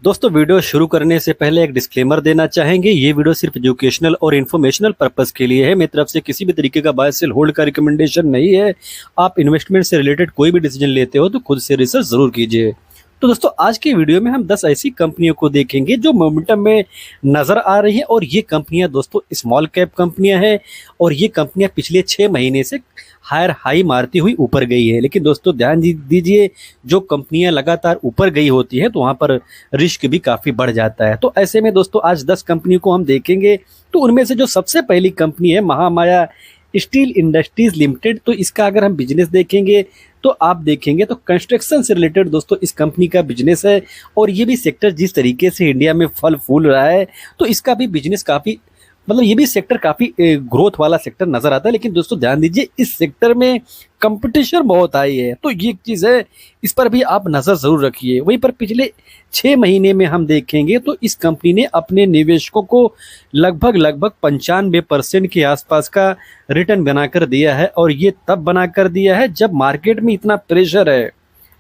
दोस्तों वीडियो शुरू करने से पहले एक डिस्क्लेमर देना चाहेंगे। ये वीडियो सिर्फ एजुकेशनल और इन्फॉर्मेशनल पर्पस के लिए है। मेरी तरफ से किसी भी तरीके का बाय सेल होल्ड का रिकमेंडेशन नहीं है। आप इन्वेस्टमेंट से रिलेटेड कोई भी डिसीजन लेते हो तो खुद से रिसर्च जरूर कीजिए। तो दोस्तों आज की वीडियो में हम 10 ऐसी कंपनियों को देखेंगे जो मोमेंटम में नजर आ रही है, और ये कंपनियां दोस्तों स्मॉल कैप कंपनियां हैं और ये कंपनियां पिछले 6 महीने से हायर हाई मारती हुई ऊपर गई है। लेकिन दोस्तों ध्यान दीजिए, जो कंपनियां लगातार ऊपर गई होती हैं तो वहां पर रिस्क भी काफी बढ़ जाता है। तो ऐसे में दोस्तों आज 10 कंपनी को हम देखेंगे। तो उनमें से जो सबसे पहली कंपनी है महामाया स्टील इंडस्ट्रीज लिमिटेड, तो इसका अगर हम बिजनेस देखेंगे तो आप देखेंगे तो कंस्ट्रक्शन से रिलेटेड दोस्तों इस कंपनी का बिजनेस है। और ये भी सेक्टर जिस तरीके से इंडिया में फल फूल रहा है तो इसका भी बिजनेस काफी ये भी सेक्टर काफी ग्रोथ वाला सेक्टर नजर आता है। लेकिन दोस्तों ध्यान दीजिए, इस सेक्टर में कंपटीशन बहुत हाई है, तो ये एक चीज है, इस पर भी आप नजर जरूर रखिए। वहीं पर पिछले 6 महीने में हम देखेंगे तो इस कंपनी ने अपने निवेशकों को लगभग 95% के आसपास का रिटर्न बनाकर दिया है। और ये तब बनाकर दिया है जब मार्केट में इतना प्रेशर है।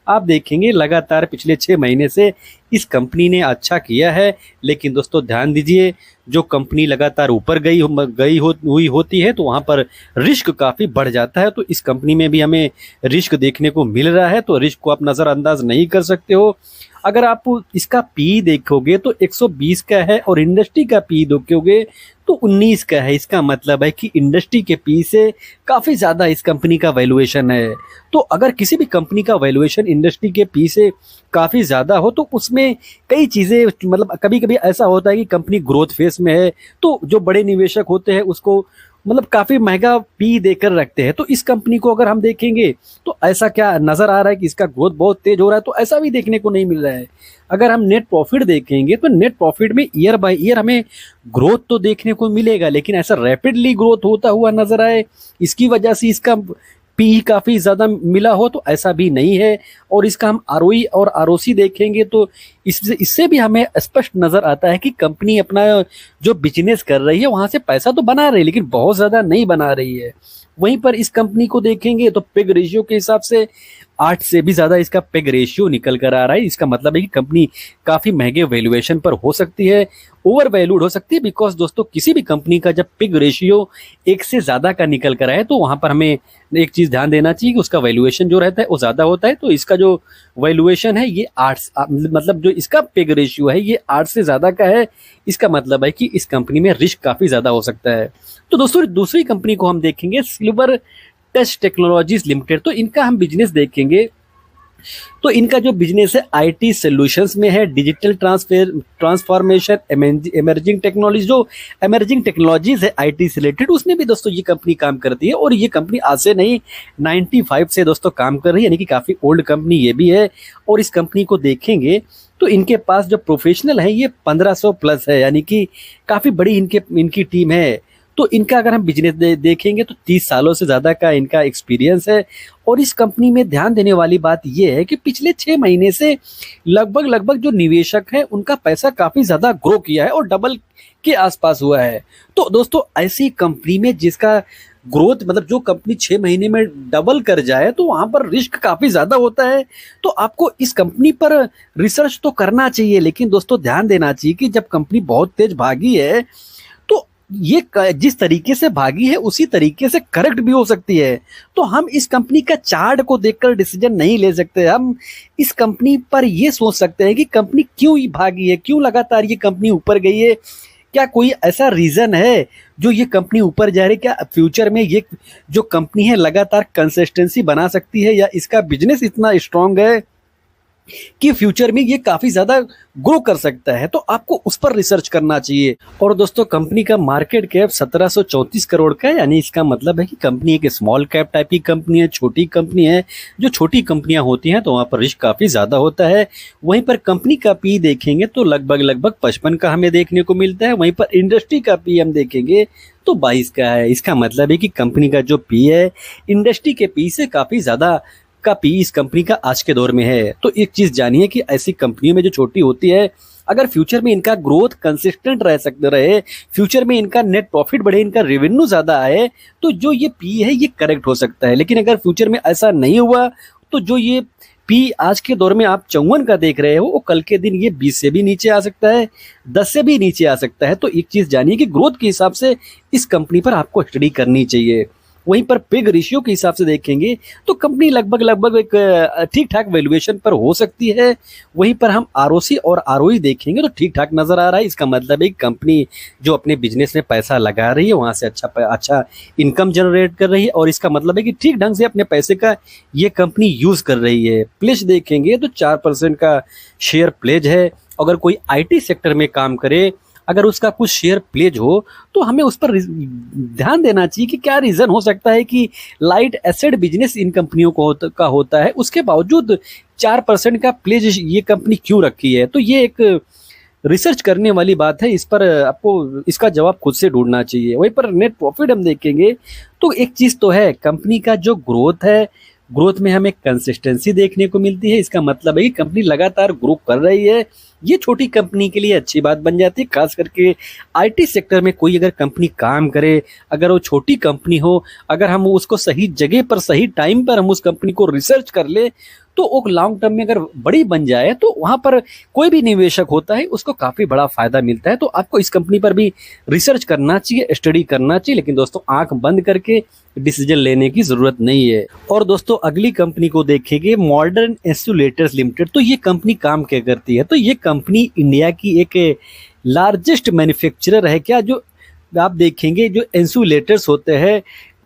आप देखेंगे लगातार पिछले 6 महीने से इस कंपनी ने अच्छा किया है। लेकिन दोस्तों ध्यान दीजिए, जो कंपनी लगातार ऊपर हुई होती है तो वहां पर रिस्क काफी बढ़ जाता है। तो इस कंपनी में भी हमें रिस्क देखने को मिल रहा है, तो रिस्क को आप नजरअंदाज नहीं कर सकते हो। अगर आप इसका पी देखोगे तो 120 का है और इंडस्ट्री का पी देखोगे तो 19 का है। इसका मतलब है कि इंडस्ट्री के पी से काफी ज्यादा इस कंपनी का वैल्यूएशन है। तो अगर किसी भी कंपनी का वैल्यूएशन इंडस्ट्री के पी से काफी ज्यादा हो तो उसमें कई चीजें, कभी कभी ऐसा होता है कि कंपनी ग्रोथ फेस में है तो जो बड़े निवेशक होते हैं उसको काफी महंगा पी देकर रखते हैं। तो इस कंपनी को अगर हम देखेंगे तो ऐसा क्या नजर आ रहा है कि इसका ग्रोथ बहुत तेज हो रहा है, तो ऐसा भी देखने को नहीं मिल रहा है। अगर हम नेट प्रॉफिट देखेंगे तो नेट प्रॉफिट में ईयर बाय ईयर हमें ग्रोथ तो देखने को मिलेगा, लेकिन ऐसा रैपिडली ग्रोथ होता हुआ नजर आए इसकी वजह से इसका पी काफी ज्यादा मिला हो, तो ऐसा भी नहीं है। और इसका हम आरओई और आरओसी देखेंगे तो इससे भी हमें स्पष्ट नजर आता है कि कंपनी अपना जो बिजनेस कर रही है वहां से पैसा तो बना रही है लेकिन बहुत ज्यादा नहीं बना रही है। वहीं पर इस कंपनी को देखेंगे तो पेग रेशियो के हिसाब से 8 से भी ज्यादा इसका पेग रेशियो निकल कर आ रहा है। इसका मतलब है कि कंपनी काफी महंगे वैल्यूएशन पर हो सकती है, ओवर वैल्यूड हो सकती है। बिकॉज दोस्तों किसी भी कंपनी का जब पेग रेशियो 1 से ज्यादा का निकल कर आए तो वहां पर हमें एक चीज ध्यान देना चाहिए कि उसका वैल्यूएशन जो रहता है वो ज्यादा होता है। तो इसका जो वैल्यूएशन है ये 8, जो इसका पेग रेशियो है ये 8 से ज्यादा का है। इसका मतलब है कि इस कंपनी में रिस्क काफी ज्यादा हो सकता है। तो दोस्तों दूसरी कंपनी को हम देखेंगे सिल्वर टच टेक्नोलॉजीज लिमिटेड। तो इनका हम बिजनेस देखेंगे तो इनका जो बिजनेस है आईटी सॉल्यूशंस में है, डिजिटल ट्रांसफॉर्मेशन, इमर्जिंग टेक्नोलॉजी, जो इमर्जिंग टेक्नोलॉजीज है आईटी से रिलेटेड उसमें भी दोस्तों ये कंपनी काम करती है। और ये कंपनी आज से नहीं 95 से दोस्तों काम कर रही है, यानी कि काफी ओल्ड कंपनी ये भी है। और इस कंपनी को देखेंगे तो इनके पास जो प्रोफेशनल है ये 1500 प्लस है, यानी कि काफी बड़ी इनकी टीम है। तो इनका अगर हम बिजनेस देखेंगे तो 30 सालों से ज्यादा का इनका एक्सपीरियंस है। और इस कंपनी में ध्यान देने वाली बात यह है कि पिछले 6 महीने से लगभग जो निवेशक हैं उनका पैसा काफी ज्यादा ग्रो किया है और डबल के आसपास हुआ है। तो दोस्तों ऐसी कंपनी में जिसका ग्रोथ जो कंपनी 6 महीने में डबल कर जाए तो वहां पर रिस्क काफी ज्यादा होता है। तो आपको इस कंपनी पर रिसर्च तो करना चाहिए, लेकिन दोस्तों ध्यान देना चाहिए कि जब कंपनी बहुत तेज भागी है तो ये जिस तरीके से भागी है उसी तरीके से करेक्ट भी हो सकती है। तो हम इस कंपनी का चार्ट को देखकर डिसीजन नहीं ले सकते। हम इस कंपनी पर ये सोच सकते हैं कि कंपनी क्यों भागी है, क्यों लगातार ये कंपनी ऊपर गई है, क्या कोई ऐसा रीजन है जो ये कंपनी ऊपर जा रही है, क्या फ्यूचर में ये जो कंपनी है लगातार कंसिस्टेंसी बना सकती है, या इसका बिजनेस इतना स्ट्रांग है कि फ्यूचर में ये काफी ज्यादा ग्रो कर सकता है। तो आपको उस पर रिसर्च करना चाहिए। और दोस्तों कंपनी का मार्केट कैप 1734 करोड़ का है, यानी इसका मतलब है कि कंपनी एक स्मॉल कैप टाइप की कंपनी है, छोटी कंपनी है। जो छोटी कंपनियां होती हैं तो वहां पर रिस्क काफी ज्यादा होता है। वहीं पर कंपनी का पी देखेंगे तो लगभग 55 का हमें देखने को मिलता है। वहीं पर इंडस्ट्री का पी हम देखेंगे तो 22 का है। इसका मतलब है कि कंपनी का जो पी है इंडस्ट्री के पी से काफी ज्यादा का पी इस कंपनी का आज के दौर में है। तो एक चीज जानिए कि ऐसी कंपनियों में जो छोटी होती है, अगर फ्यूचर में इनका ग्रोथ कंसिस्टेंट रहे, फ्यूचर में इनका नेट प्रॉफिट बढ़े, इनका रेवेन्यू ज्यादा आए, तो जो ये पी है ये करेक्ट हो सकता है। लेकिन अगर फ्यूचर में ऐसा नहीं हुआ तो जो ये पी आज के दौर में आप 54 का देख रहे हो, वो कल के दिन ये 20 से भी नीचे आ सकता है, 10 से भी नीचे आ सकता है। तो एक चीज जानिए कि ग्रोथ के हिसाब से इस कंपनी पर आपको स्टडी करनी चाहिए। वहीं पर पिग रेशियो के हिसाब से देखेंगे तो कंपनी लगभग लगभग एक ठीक ठाक वैल्यूएशन पर हो सकती है। वहीं पर हम आरओसी और आरओई देखेंगे तो ठीक ठाक नजर आ रहा है। इसका मतलब है कि कंपनी जो अपने बिजनेस में पैसा लगा रही है वहां से अच्छा इनकम जनरेट कर रही है, और इसका मतलब है कि ठीक ढंग से अपने पैसे का ये कंपनी यूज कर रही है। प्लेज देखेंगे तो 4% का शेयर प्लेज है। अगर कोई आईटी सेक्टर में काम करे, अगर उसका कुछ शेयर प्लेज हो तो हमें उस पर ध्यान देना चाहिए कि क्या रीजन हो सकता है कि लाइट एसेट बिजनेस इन कंपनियों को होता है, उसके बावजूद 4% का प्लेज ये कंपनी क्यों रखी है। तो ये एक रिसर्च करने वाली बात है, इस पर आपको इसका जवाब खुद से ढूंढना चाहिए। वहीं पर नेट प्रॉफिट हम देखेंगे तो एक चीज तो है, कंपनी का जो ग्रोथ है, ग्रोथ में हमें कंसिस्टेंसी देखने को मिलती है। इसका मतलब है कि कंपनी लगातार ग्रो कर रही है। ये छोटी कंपनी के लिए अच्छी बात बन जाती है, खास करके आईटी सेक्टर में कोई अगर कंपनी काम करे, अगर वो छोटी कंपनी हो, अगर हम उसको सही जगह पर सही टाइम पर हम उस कंपनी को रिसर्च कर ले तो वो लॉन्ग टर्म में अगर बड़ी बन जाए तो वहां पर कोई भी निवेशक होता है उसको काफी बड़ा फायदा मिलता है। तो आपको इस कंपनी पर भी रिसर्च करना चाहिए, स्टडी करना चाहिए, लेकिन दोस्तों आंख बंद करके डिसीजन लेने की जरूरत नहीं है। और दोस्तों अगली कंपनी को देखेंगे, मॉडर्न इंसुलेटर्स लिमिटेड। तो ये कंपनी काम क्या करती है? तो ये कंपनी इंडिया की एक लार्जेस्ट मैन्युफैक्चरर है। क्या जो आप देखेंगे जो इंसुलेटर्स होते हैं,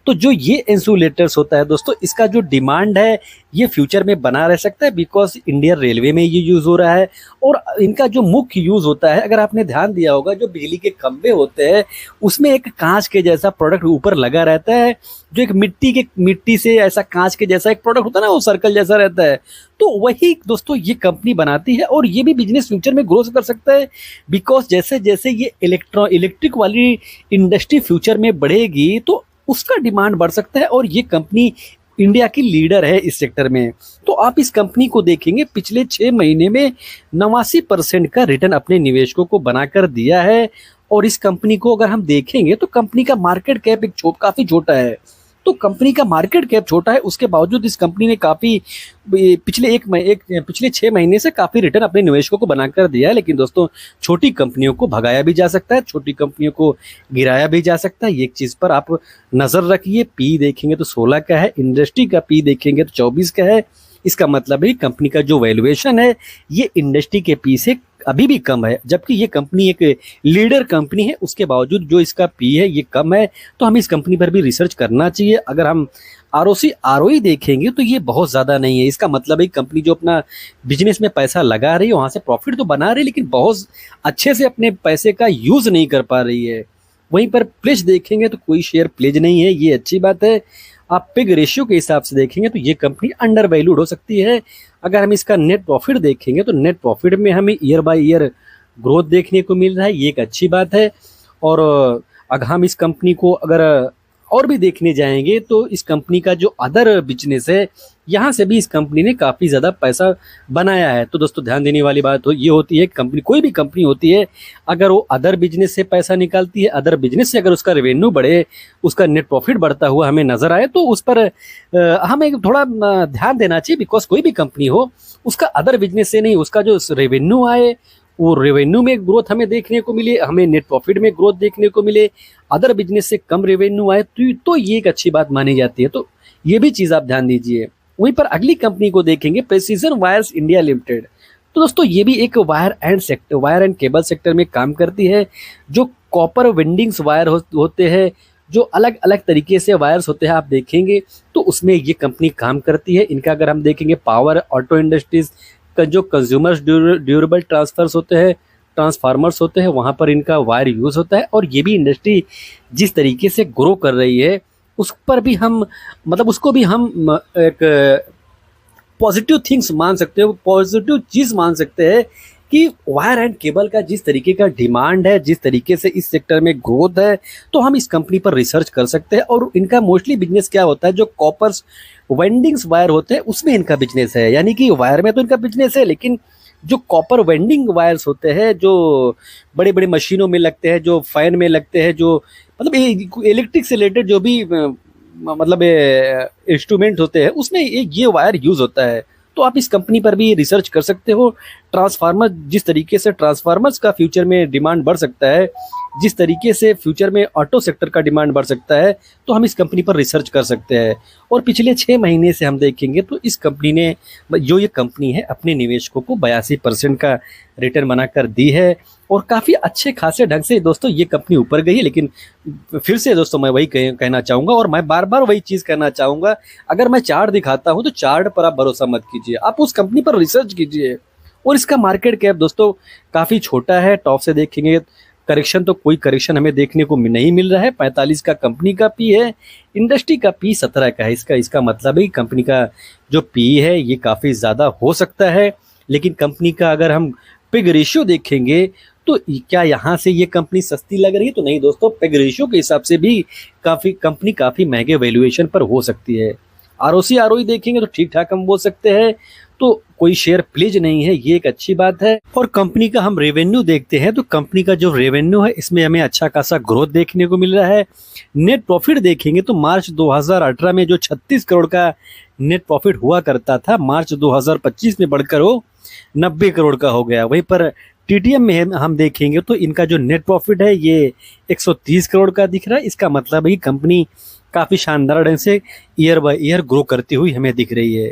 तो जो ये इंसुलेटर्स होता है दोस्तों, इसका जो डिमांड है ये फ्यूचर में बना रह सकता है, बिकॉज इंडियन रेलवे में ये यूज हो रहा है। और इनका जो मुख्य यूज होता है, अगर आपने ध्यान दिया होगा, जो बिजली के खंभे होते हैं उसमें एक कांच के जैसा प्रोडक्ट ऊपर लगा रहता है, जो एक मिट्टी से ऐसा कांच के जैसा एक प्रोडक्ट होता है ना, वो सर्कल जैसा रहता है। तो वही दोस्तों ये कंपनी बनाती है, और ये भी बिजनेस फ्यूचर में ग्रो कर सकता है, बिकॉज जैसे जैसे ये इलेक्ट्रिक वाली इंडस्ट्री फ्यूचर में बढ़ेगी तो उसका डिमांड बढ़ सकता है। और ये कंपनी इंडिया की लीडर है इस सेक्टर में। तो आप इस कंपनी को देखेंगे, पिछले 6 महीने में 89% का रिटर्न अपने निवेशकों को बनाकर दिया है। और इस कंपनी को अगर हम देखेंगे तो कंपनी का मार्केट कैप काफी छोटा है। तो कंपनी का मार्केट कैप छोटा है, उसके बावजूद इस कंपनी ने काफी पिछले 6 महीने से काफी रिटर्न अपने निवेशकों को बनाकर दिया है। लेकिन दोस्तों छोटी कंपनियों को भगाया भी जा सकता है, छोटी कंपनियों को गिराया भी जा सकता है। एक चीज पर आप नजर रखिए, पी देखेंगे तो 16 का है, इंडस्ट्री का पी देखेंगे तो 24 का है। इसका मतलब है कंपनी का जो वैल्यूएशन है ये इंडस्ट्री के पी से अभी भी कम है, जबकि ये कंपनी एक लीडर कंपनी है, उसके बावजूद जो इसका पी है ये कम है। तो हमें इस कंपनी पर भी रिसर्च करना चाहिए। अगर हम आरओसी आरओई देखेंगे तो ये बहुत ज्यादा नहीं है। इसका मतलब है कंपनी जो अपना बिजनेस में पैसा लगा रही है वहां से प्रॉफिट तो बना रही है, लेकिन बहुत अच्छे से अपने पैसे का यूज नहीं कर पा रही है। वहीं पर प्लेज देखेंगे तो कोई शेयर प्लेज नहीं है, ये अच्छी बात है। आप पिग रेशियो के हिसाब से देखेंगे तो ये कंपनी अंडर वैल्यूड हो सकती है। अगर हम इसका नेट प्रॉफिट देखेंगे तो नेट प्रॉफिट में हमें ईयर बाय ईयर ग्रोथ देखने को मिल रहा है, ये एक अच्छी बात है। और अगर हम इस कंपनी को अगर और भी देखने जाएंगे तो इस कंपनी का जो अदर बिजनेस है यहाँ से भी इस कंपनी ने काफ़ी ज़्यादा पैसा बनाया है। तो दोस्तों ध्यान देने वाली बात ये होती है, कंपनी कोई भी कंपनी होती है अगर वो अदर बिजनेस से पैसा निकालती है, अदर बिजनेस से अगर उसका रेवेन्यू बढ़े, उसका नेट प्रॉफिट बढ़ता हुआ हमें नजर आए तो उस पर हमें थोड़ा ध्यान देना चाहिए। बिकॉज कोई भी कंपनी हो उसका अदर बिजनेस से नहीं, उसका जो रेवेन्यू आए वो रेवेन्यू में ग्रोथ हमें देखने को मिले, हमें नेट प्रॉफिट में ग्रोथ देखने को मिले, अदर बिजनेस से कम रेवेन्यू आए तो ये एक अच्छी बात मानी जाती है। तो ये भी चीज़ आप ध्यान दीजिए। वहीं पर अगली कंपनी को देखेंगे, प्रेसिजन वायर्स इंडिया लिमिटेड। तो दोस्तों ये भी एक वायर एंड केबल सेक्टर में काम करती है। जो कॉपर वेंडिंग्स वायर होते हैं, जो अलग अलग तरीके से वायर्स होते हैं आप देखेंगे तो उसमें ये कंपनी काम करती है। इनका अगर हम देखेंगे पावर ऑटो इंडस्ट्रीज का जो कंज्यूमर्स ड्यूरेबल ट्रांसफर्स होते हैं, ट्रांसफार्मर्स होते हैं, वहाँ पर इनका वायर यूज़ होता है। और ये भी इंडस्ट्री जिस तरीके से ग्रो कर रही है उस पर भी हम उसको भी हम एक पॉजिटिव थिंग्स मान सकते हो, पॉजिटिव चीज़ मान सकते हैं कि वायर एंड केबल का जिस तरीके का डिमांड है, जिस तरीके से इस सेक्टर में ग्रोथ है, तो हम इस कंपनी पर रिसर्च कर सकते हैं। और इनका मोस्टली बिजनेस क्या होता है, जो कॉपर्स वेंडिंग्स वायर होते हैं उसमें इनका बिजनेस है। यानी कि वायर में तो इनका बिजनेस है, लेकिन जो कॉपर वेंडिंग वायर्स होते हैं, जो बड़े बड़े मशीनों में लगते हैं, जो फैन में लगते हैं, जो इलेक्ट्रिक से रिलेटेड जो भी इंस्ट्रूमेंट होते हैं उसमें ये वायर यूज होता है। तो आप इस कंपनी पर भी रिसर्च कर सकते हो। ट्रांसफार्मर, जिस तरीके से ट्रांसफार्मर्स का फ्यूचर में डिमांड बढ़ सकता है, जिस तरीके से फ्यूचर में ऑटो सेक्टर का डिमांड बढ़ सकता है, तो हम इस कंपनी पर रिसर्च कर सकते हैं। और पिछले 6 महीने से हम देखेंगे तो इस कंपनी ने, जो ये कंपनी है, अपने निवेशकों को 82% का रिटर्न बनाकर दी है और काफ़ी अच्छे खासे ढंग से दोस्तों ये कंपनी ऊपर गई है। लेकिन फिर से दोस्तों मैं वही कहना चाहूँगा और मैं बार बार वही चीज़ कहना चाहूँगा, अगर मैं चार्ट दिखाता हूँ तो चार्ट पर आप भरोसा मत कीजिए, आप उस कंपनी पर रिसर्च कीजिए। और इसका मार्केट कैप दोस्तों काफ़ी छोटा है। टॉप से देखेंगे करेक्शन तो कोई करेक्शन हमें देखने को नहीं मिल रहा है। 45 का कंपनी का पी है, इंडस्ट्री का पी 17 का है। इसका मतलब है कंपनी का जो पी है ये काफ़ी ज़्यादा हो सकता है। लेकिन कंपनी का अगर हम पिग रेशियो देखेंगे तो क्या यहाँ से ये कंपनी सस्ती लग रही है? तो नहीं दोस्तों, पिग रेशियो के हिसाब से भी कंपनी काफ़ी महंगे वैल्यूएशन पर हो सकती है। आरओसी आरओई देखेंगे तो ठीक ठाक हम बोल सकते हैं, तो कोई शेयर प्लेज नहीं है, ये एक अच्छी बात है। और कंपनी का हम रेवेन्यू देखते हैं तो कंपनी का जो रेवेन्यू है इसमें हमें अच्छा खासा ग्रोथ देखने को मिल रहा है। नेट प्रॉफिट देखेंगे तो मार्च 2018 में जो 36 करोड़ का नेट प्रॉफिट हुआ करता था, मार्च 2025 में बढ़कर वो 90 करोड़ का हो गया। वहीं पर टीटीएम में हम देखेंगे तो इनका जो नेट प्रॉफिट है ये 130 करोड़ का दिख रहा है। इसका मतलब है कि कंपनी काफ़ी शानदार ढंग से ईयर बाय ईयर ग्रो करती हुई हमें दिख रही है।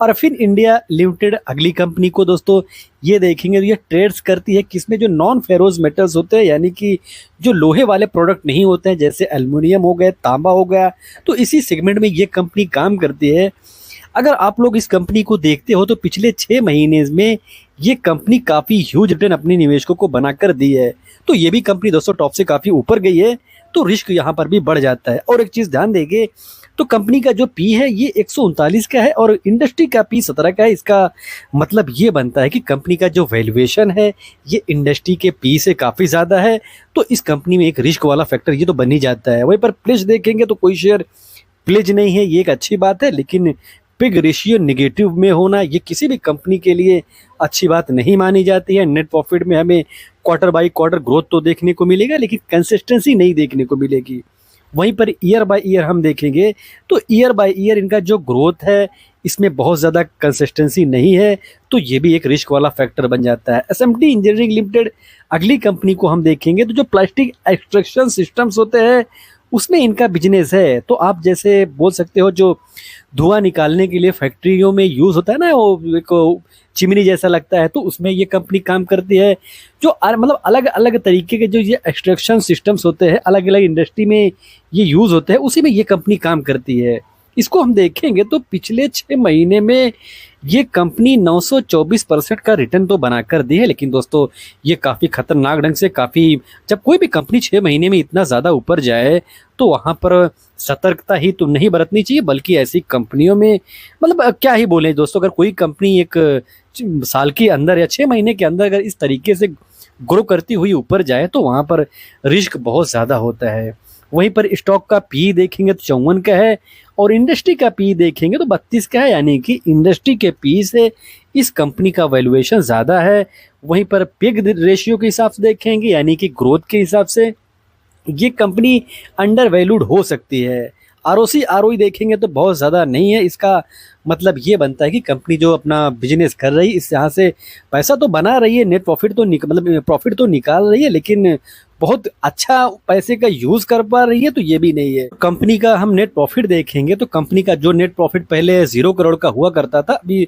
और फिर इंडिया लिमिटेड अगली कंपनी को दोस्तों ये देखेंगे, ये ट्रेड्स करती है किसमें, जो नॉन फेरोज मेटल्स होते हैं, यानी कि जो लोहे वाले प्रोडक्ट नहीं होते हैं, जैसे एल्युमिनियम हो गया, तांबा हो गया, तो इसी सेगमेंट में ये कंपनी काम करती है। अगर आप लोग इस कंपनी को देखते हो तो पिछले 6 महीने में ये कंपनी काफ़ी ह्यूज रिटर्न अपने निवेशकों को बनाकर दी है। तो ये भी कंपनी दोस्तों टॉप से काफ़ी ऊपर गई है, तो रिस्क यहाँ पर भी बढ़ जाता है। और एक चीज़ ध्यान देंगे तो कंपनी का जो पी है ये 139 का है और इंडस्ट्री का पी 17 का है। इसका मतलब ये बनता है कि कंपनी का जो वैल्यूएशन है ये इंडस्ट्री के पी से काफ़ी ज़्यादा है। तो इस कंपनी में एक रिस्क वाला फैक्टर ये तो बन ही जाता है। वहीं पर प्लेज देखेंगे तो कोई शेयर प्लेज नहीं है, ये एक अच्छी बात है। लेकिन पिग रेशियो निगेटिव में होना ये किसी भी कंपनी के लिए अच्छी बात नहीं मानी जाती है। नेट प्रॉफिट में हमें क्वार्टर बाई क्वार्टर ग्रोथ तो देखने को मिलेगा, लेकिन कंसिस्टेंसी नहीं देखने को मिलेगी। वहीं पर ईयर बाय ईयर हम देखेंगे तो ईयर बाय ईयर इनका जो ग्रोथ है इसमें बहुत ज़्यादा कंसिस्टेंसी नहीं है, तो ये भी एक रिस्क वाला फैक्टर बन जाता है। एसएमटी इंजीनियरिंग लिमिटेड अगली कंपनी को हम देखेंगे तो जो प्लास्टिक एक्सट्रैक्शन सिस्टम्स होते हैं उसमें इनका बिजनेस है। तो आप जैसे बोल सकते हो जो धुआं निकालने के लिए फैक्ट्रियों में यूज़ होता है ना, वो एक चिमनी जैसा लगता है, तो उसमें ये कंपनी काम करती है। जो मतलब अलग अलग तरीके के जो ये एक्सट्रैक्शन सिस्टम्स होते हैं, अलग अलग इंडस्ट्री में ये यूज़ होते हैं, उसी में ये कंपनी काम करती है। इसको हम देखेंगे तो पिछले 6 महीने में ये कंपनी 924% का रिटर्न तो बनाकर दी है। लेकिन दोस्तों ये काफ़ी खतरनाक ढंग से जब कोई भी कंपनी 6 महीने में इतना ज़्यादा ऊपर जाए तो वहाँ पर सतर्कता ही तो नहीं बरतनी चाहिए, बल्कि ऐसी कंपनियों में मतलब क्या ही बोले दोस्तों, अगर कोई कंपनी एक साल के अंदर या 6 महीने के अंदर अगर इस तरीके से ग्रो करती हुई ऊपर जाए तो वहाँ पर रिस्क बहुत ज़्यादा होता है। वहीं पर स्टॉक का पी देखेंगे तो 54 का है और इंडस्ट्री का पी देखेंगे तो 32 का है, यानी कि इंडस्ट्री के पी से इस कंपनी का वैल्यूएशन ज़्यादा है। वहीं पर पिग रेशियो के हिसाब से देखेंगे, यानी कि ग्रोथ के हिसाब से ये कंपनी अंडर वैल्यूड हो सकती है। आरओसी आरओई देखेंगे तो बहुत ज़्यादा नहीं है। इसका मतलब ये बनता है कि कंपनी जो अपना बिजनेस कर रही है इस यहाँ से पैसा तो बना रही है, नेट प्रॉफिट तो मतलब प्रॉफिट तो निकाल रही है, लेकिन बहुत अच्छा पैसे का यूज़ कर पा रही है, तो ये भी नहीं है। कंपनी का हम नेट प्रॉफिट देखेंगे तो कंपनी का जो नेट प्रॉफिट पहले 0 करोड़ का हुआ करता था, अभी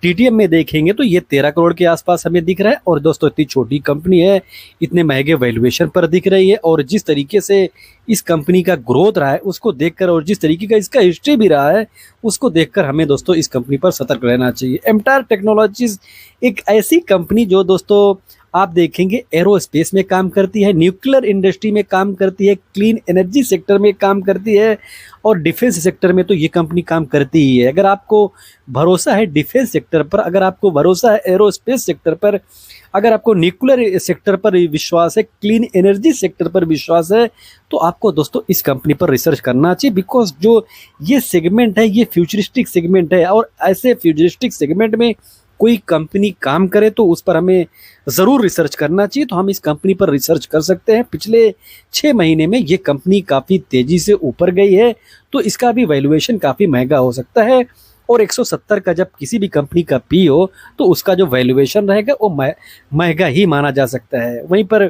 टीटीएम में देखेंगे तो ये 13 करोड़ के आसपास हमें दिख रहा है। और दोस्तों इतनी छोटी कंपनी है, इतने महंगे वैल्यूएशन पर दिख रही है, और जिस तरीके से इस कंपनी का ग्रोथ रहा है उसको देखकर और जिस तरीके का इसका हिस्ट्री भी रहा है उसको देखकर हमें दोस्तों इस कंपनी पर सतर्क रहना चाहिए। एमटार टेक्नोलॉजीज एक ऐसी कंपनी जो दोस्तों आप देखेंगे एरोस्पेस में काम करती है, न्यूक्लियर इंडस्ट्री में काम करती है, क्लीन एनर्जी सेक्टर में काम करती है और डिफेंस सेक्टर में तो ये कंपनी काम करती ही है। अगर आपको भरोसा है डिफेंस सेक्टर पर, अगर आपको भरोसा है एरोस्पेस सेक्टर पर, अगर आपको न्यूक्लियर सेक्टर पर विश्वास है, क्लीन एनर्जी सेक्टर पर विश्वास है, तो आपको दोस्तों इस कंपनी पर रिसर्च करना चाहिए। बिकॉज जो ये सेगमेंट है ये फ्यूचरिस्टिक सेगमेंट है, और ऐसे फ्यूचरिस्टिक सेगमेंट में कोई कंपनी काम करे तो उस पर हमें ज़रूर रिसर्च करना चाहिए। तो हम इस कंपनी पर रिसर्च कर सकते हैं। पिछले 6 महीने में ये कंपनी काफ़ी तेज़ी से ऊपर गई है, तो इसका भी वैल्यूएशन काफ़ी महंगा हो सकता है। और 170 का जब किसी भी कंपनी का पी हो तो उसका जो वैल्यूएशन रहेगा वो महंगा ही माना जा सकता है। वहीं पर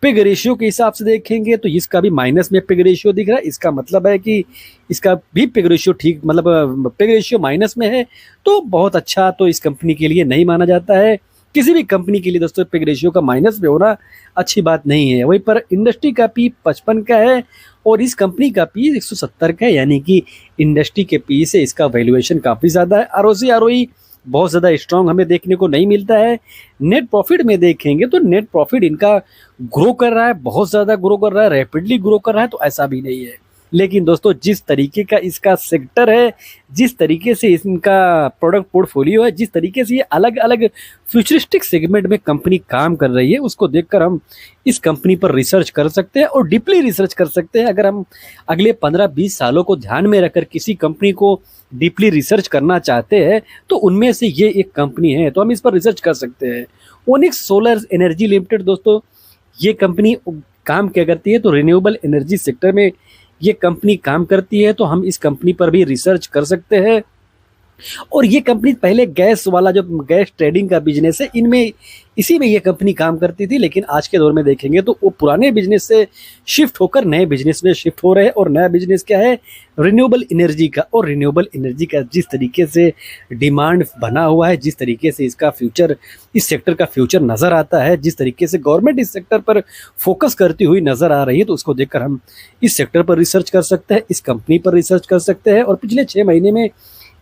पिग रेशियो के हिसाब से देखेंगे तो इसका भी माइनस में पिग रेशियो दिख रहा है। इसका मतलब है कि इसका भी पिग रेशियो ठीक, मतलब पिग रेशियो माइनस में है तो बहुत अच्छा तो इस कंपनी के लिए नहीं माना जाता है। किसी भी कंपनी के लिए दोस्तों पिग रेशियो का माइनस में होना अच्छी बात नहीं है। वहीं पर इंडस्ट्री का पी 55 का है और इस कंपनी का पी 170 का है, यानी कि इंडस्ट्री के पी से इसका वैल्यूएशन काफ़ी ज़्यादा है। आरओसी आरओई बहुत ज़्यादा स्ट्रांग हमें देखने को नहीं मिलता है। नेट प्रॉफिट में देखेंगे तो नेट प्रॉफिट इनका ग्रो कर रहा है, बहुत ज़्यादा ग्रो कर रहा है, रैपिडली ग्रो कर रहा है, तो ऐसा भी नहीं है। लेकिन दोस्तों जिस तरीके का इसका सेक्टर है, जिस तरीके से इनका प्रोडक्ट पोर्टफोलियो है, जिस तरीके से ये अलग अलग फ्यूचरिस्टिक सेगमेंट में कंपनी काम कर रही है, उसको देखकर हम इस कंपनी पर रिसर्च कर सकते हैं और डीपली रिसर्च कर सकते हैं। अगर हम अगले 15-20 सालों को ध्यान में रखकर किसी कंपनी को डीपली रिसर्च करना चाहते हैं तो उनमें से ये एक कंपनी है, तो हम इस पर रिसर्च कर सकते हैं। ओनिक्स सोलर एनर्जी लिमिटेड दोस्तों, ये कंपनी काम क्या करती है तो रिन्यूएबल एनर्जी सेक्टर में ये कंपनी काम करती है, तो हम इस कंपनी पर भी रिसर्च कर सकते हैं। और ये कंपनी पहले गैस वाला जो गैस ट्रेडिंग का बिजनेस है, इनमें इसी में ये कंपनी काम करती थी, लेकिन आज के दौर में देखेंगे तो वो पुराने बिजनेस से शिफ्ट होकर नए बिजनेस में शिफ्ट हो रहे हैं। और नया बिजनेस क्या है, रिन्यूएबल एनर्जी का। और रिन्यूएबल एनर्जी का जिस तरीके से डिमांड बना हुआ है, जिस तरीके से इसका फ्यूचर, इस सेक्टर का फ्यूचर नज़र आता है, जिस तरीके से गवर्नमेंट इस सेक्टर पर फोकस करती हुई नज़र आ रही है, तो उसको देखकर हम इस सेक्टर पर रिसर्च कर सकते हैं, इस कंपनी पर रिसर्च कर सकते हैं। और पिछले 6 महीने में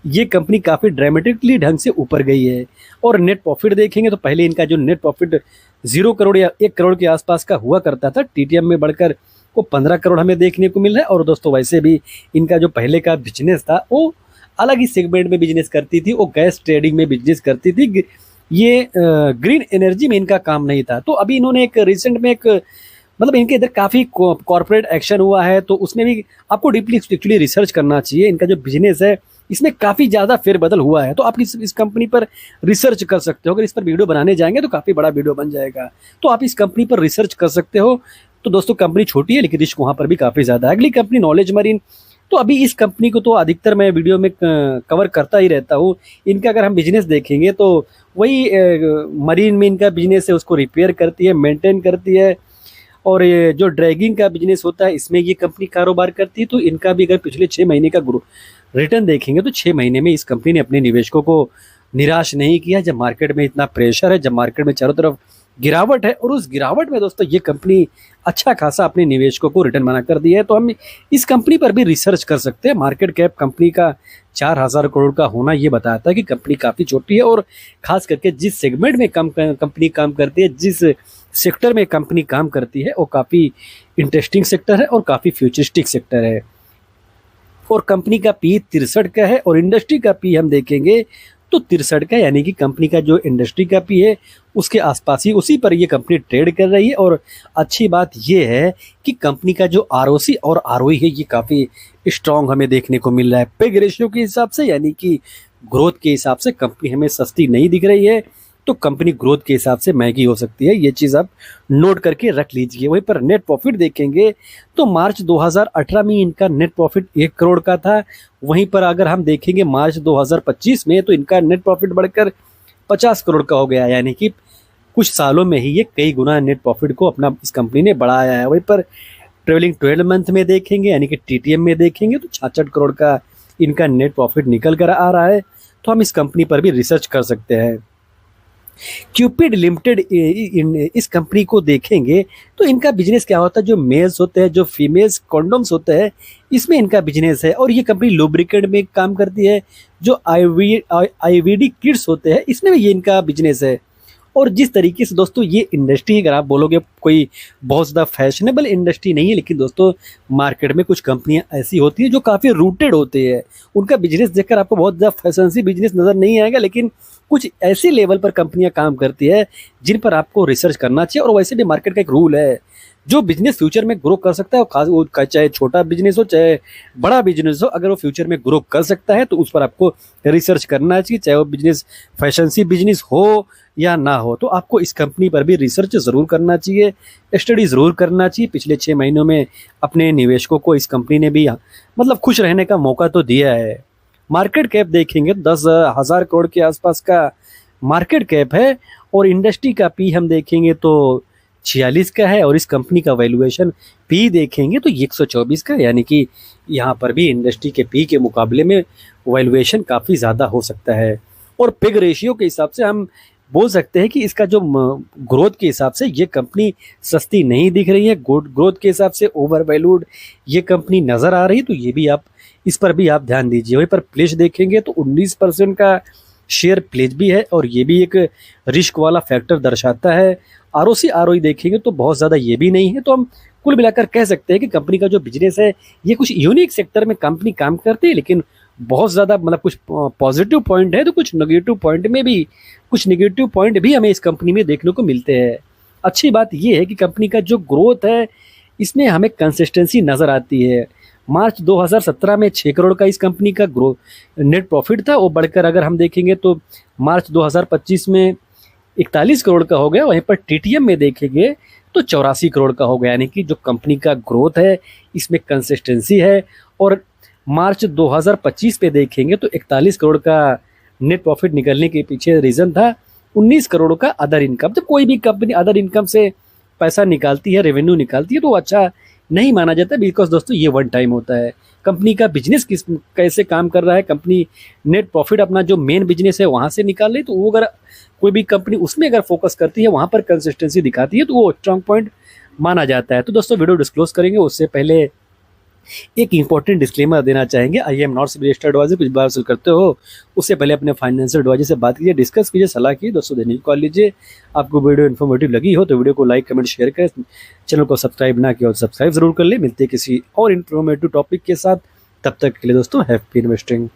ये कंपनी काफ़ी ड्रामेटिकली ढंग से ऊपर गई है। और नेट प्रॉफिट देखेंगे तो पहले इनका जो नेट प्रॉफिट 0 करोड़ या 1 करोड़ के आसपास का हुआ करता था, टीटीएम में बढ़कर वो 15 करोड़ हमें देखने को मिल रहा है। और दोस्तों वैसे भी इनका जो पहले का बिजनेस था वो अलग ही सेगमेंट में बिजनेस करती थी, वो गैस ट्रेडिंग में बिजनेस करती थी, ये ग्रीन एनर्जी में इनका काम नहीं था। तो अभी इन्होंने एक रिसेंट में एक, मतलब इनके इधर काफ़ी कॉर्पोरेट एक्शन हुआ है, तो उसमें भी आपको डीपली एक्चुअली रिसर्च करना चाहिए। इनका जो बिजनेस है इसमें काफ़ी ज़्यादा फेरबदल हुआ है, तो आप इस कंपनी पर रिसर्च कर सकते हो। अगर इस पर वीडियो बनाने जाएंगे तो काफ़ी बड़ा वीडियो बन जाएगा, तो आप इस कंपनी पर रिसर्च कर सकते हो। तो दोस्तों कंपनी छोटी है लेकिन रिस्क वहाँ पर भी काफ़ी ज़्यादा है। अगली कंपनी नॉलेज मरीन, तो अभी इस कंपनी को तो अधिकतर मैं वीडियो में कवर करता ही रहता हूँ। इनका अगर हम बिजनेस देखेंगे तो वही मरीन में इनका बिजनेस है, उसको रिपेयर करती है, मेंटेन करती है। और ये जो ड्रैगिंग का बिजनेस होता है इसमें ये कंपनी कारोबार करती है। तो इनका भी अगर पिछले 6 महीने का रिटर्न देखेंगे तो 6 महीने में इस कंपनी ने अपने निवेशकों को निराश नहीं किया। जब मार्केट में इतना प्रेशर है, जब मार्केट में चारों तरफ गिरावट है, और उस गिरावट में दोस्तों ये कंपनी अच्छा खासा अपने निवेशकों को रिटर्न बना कर दिया है। तो हम इस कंपनी पर भी रिसर्च कर सकते हैं। मार्केट कैप कंपनी का 4000 करोड़ का होना ये बताता है कि कंपनी काफ़ी छोटी है, और खास करके जिस सेगमेंट में कंपनी काम करती है, जिस सेक्टर में कंपनी काम करती है, वो काफ़ी इंटरेस्टिंग सेक्टर है और काफ़ी फ्यूचरिस्टिक सेक्टर है। और कंपनी का पी 63 का है, और इंडस्ट्री का पी हम देखेंगे तो 63 का, यानी कि कंपनी का जो इंडस्ट्री का पी है उसके आसपास ही, उसी पर ये कंपनी ट्रेड कर रही है। और अच्छी बात ये है कि कंपनी का जो आरओसी और आरओई है ये काफ़ी स्ट्रॉन्ग हमें देखने को मिल रहा है। पिग रेशियो के हिसाब से, यानी कि ग्रोथ के हिसाब से कंपनी हमें सस्ती नहीं दिख रही है, तो कंपनी ग्रोथ के हिसाब से महंगी हो सकती है। ये चीज़ आप नोट करके रख लीजिए। वहीं पर नेट प्रॉफिट देखेंगे तो मार्च 2018 में इनका नेट प्रॉफिट 1 करोड़ का था। वहीं पर अगर हम देखेंगे मार्च 2025 में तो इनका नेट प्रॉफिट बढ़कर 50 करोड़ का हो गया, यानी कि कुछ सालों में ही ये कई गुना नेट प्रॉफिट को अपना इस कंपनी ने बढ़ाया है। वहीं पर ट्रेवलिंग 12 मंथ में देखेंगे, यानी कि टीटीएम में देखेंगे तो 66 करोड़ का इनका नेट प्रॉफिट निकल कर आ रहा है। तो हम इस कंपनी पर भी रिसर्च कर सकते हैं। क्यूपिड लिमिटेड, इस कंपनी को देखेंगे तो इनका बिजनेस क्या होता है, जो मेल्स होते हैं, जो फीमेल्स कॉन्डोम्स होते हैं, इसमें इनका बिजनेस है। और ये कंपनी लुब्रिकेंट में काम करती है। जो आईवीडी किट्स होते हैं इसमें भी ये इनका बिजनेस है। और जिस तरीके से दोस्तों ये इंडस्ट्री, अगर आप बोलोगे कोई बहुत ज़्यादा फैशनेबल इंडस्ट्री नहीं है, लेकिन दोस्तों मार्केट में कुछ कंपनियां ऐसी होती हैं जो काफ़ी रूटेड होती है। उनका बिजनेस देखकर आपको बहुत ज़्यादा फैशनसी बिजनेस नज़र नहीं आएगा, लेकिन कुछ ऐसे लेवल पर कंपनियां काम करती है जिन पर आपको रिसर्च करना चाहिए। और वैसे भी मार्केट का एक रूल है, जो बिजनेस फ्यूचर में ग्रो कर सकता है, खास वो चाहे छोटा बिजनेस हो चाहे बड़ा बिजनेस हो, अगर वो फ्यूचर में ग्रो कर सकता है तो उस पर आपको रिसर्च करना चाहिए, चाहे वो बिजनेस फैशनसी बिजनेस हो या ना हो। तो आपको इस कंपनी पर भी रिसर्च ज़रूर करना चाहिए, स्टडी ज़रूर करना चाहिए। पिछले 6 महीनों में अपने निवेशकों को इस कंपनी ने भी मतलब खुश रहने का मौका तो दिया है। मार्केट कैप देखेंगे 10,000 करोड़ के आसपास का मार्केट कैप है, और इंडस्ट्री का पी हम देखेंगे तो 46 का है, और इस कंपनी का वैल्यूएशन पी देखेंगे तो 124 का, यानी कि यहाँ पर भी इंडस्ट्री के पी के मुकाबले में वैल्यूएशन काफ़ी ज़्यादा हो सकता है। और पिग रेशियो के हिसाब से हम बोल सकते हैं कि इसका जो ग्रोथ के हिसाब से ये कंपनी सस्ती नहीं दिख रही है, ग्रोथ के हिसाब से ओवर वैल्यूड ये कंपनी नज़र आ रही है, तो ये भी आप इस पर भी आप ध्यान दीजिए। वहीं पर प्लेज देखेंगे तो 19% का शेयर प्लेज भी है, और ये भी एक रिस्क वाला फैक्टर दर्शाता है। आरओसी आरओई देखेंगे तो बहुत ज़्यादा ये भी नहीं है, तो हम कुल मिलाकर कह सकते हैं कि कंपनी का जो बिजनेस है ये कुछ यूनिक सेक्टर में कंपनी काम करती है, लेकिन बहुत ज़्यादा मतलब कुछ पॉजिटिव पॉइंट है तो कुछ नेगेटिव पॉइंट में भी, कुछ नेगेटिव पॉइंट भी हमें इस कंपनी में देखने को मिलते हैं। अच्छी बात ये है कि कंपनी का जो ग्रोथ है इसमें हमें कंसिस्टेंसी नज़र आती है। मार्च 2017 में 6 करोड़ का इस कंपनी का नेट प्रॉफिट था, वो बढ़कर अगर हम देखेंगे तो मार्च 2025 में 41 करोड़ का हो गया। वहीं पर टीटीएम में देखेंगे तो 84 करोड़ का हो गया, यानी कि जो कंपनी का ग्रोथ है इसमें कंसिस्टेंसी है। और मार्च 2025 पे देखेंगे तो 41 करोड़ का नेट प्रॉफिट निकलने के पीछे रीज़न था 19 करोड़ का अदर इनकम। जब कोई भी कंपनी अदर इनकम से पैसा निकालती है, रेवेन्यू निकालती है, तो अच्छा नहीं माना जाता, बिकॉज दोस्तों ये वन टाइम होता है। कंपनी का बिजनेस कैसे काम कर रहा है, कंपनी नेट प्रॉफिट अपना जो मेन बिजनेस है वहाँ से निकाल रही, तो वो अगर कोई भी कंपनी उसमें अगर फोकस करती है, वहाँ पर कंसिस्टेंसी दिखाती है, तो वो स्ट्रॉन्ग पॉइंट माना जाता है। तो दोस्तों वीडियो डिस्क्लोज करेंगे उससे पहले एक इंपॉर्टेंट डिस्क्लेमर देना चाहेंगे। I am not registered advisor. कुछ बार हासिल करते हो उससे पहले अपने फाइनेंशियल एडवाइजर से बात कीजिए, डिस्कस कीजिए, सलाह कीजिए। दोस्तों देने की कॉल लीजिए। आपको वीडियो इन्फॉर्मेटिव लगी हो तो वीडियो को लाइक कमेंट शेयर करें, चैनल को सब्सक्राइब ना किया हो सब्सक्राइब जरूर कर ले। मिलते हैं किसी और इन्फॉर्मेटिव टॉपिक के साथ, तब तक के लिए दोस्तों हैप्पी इन्वेस्टिंग।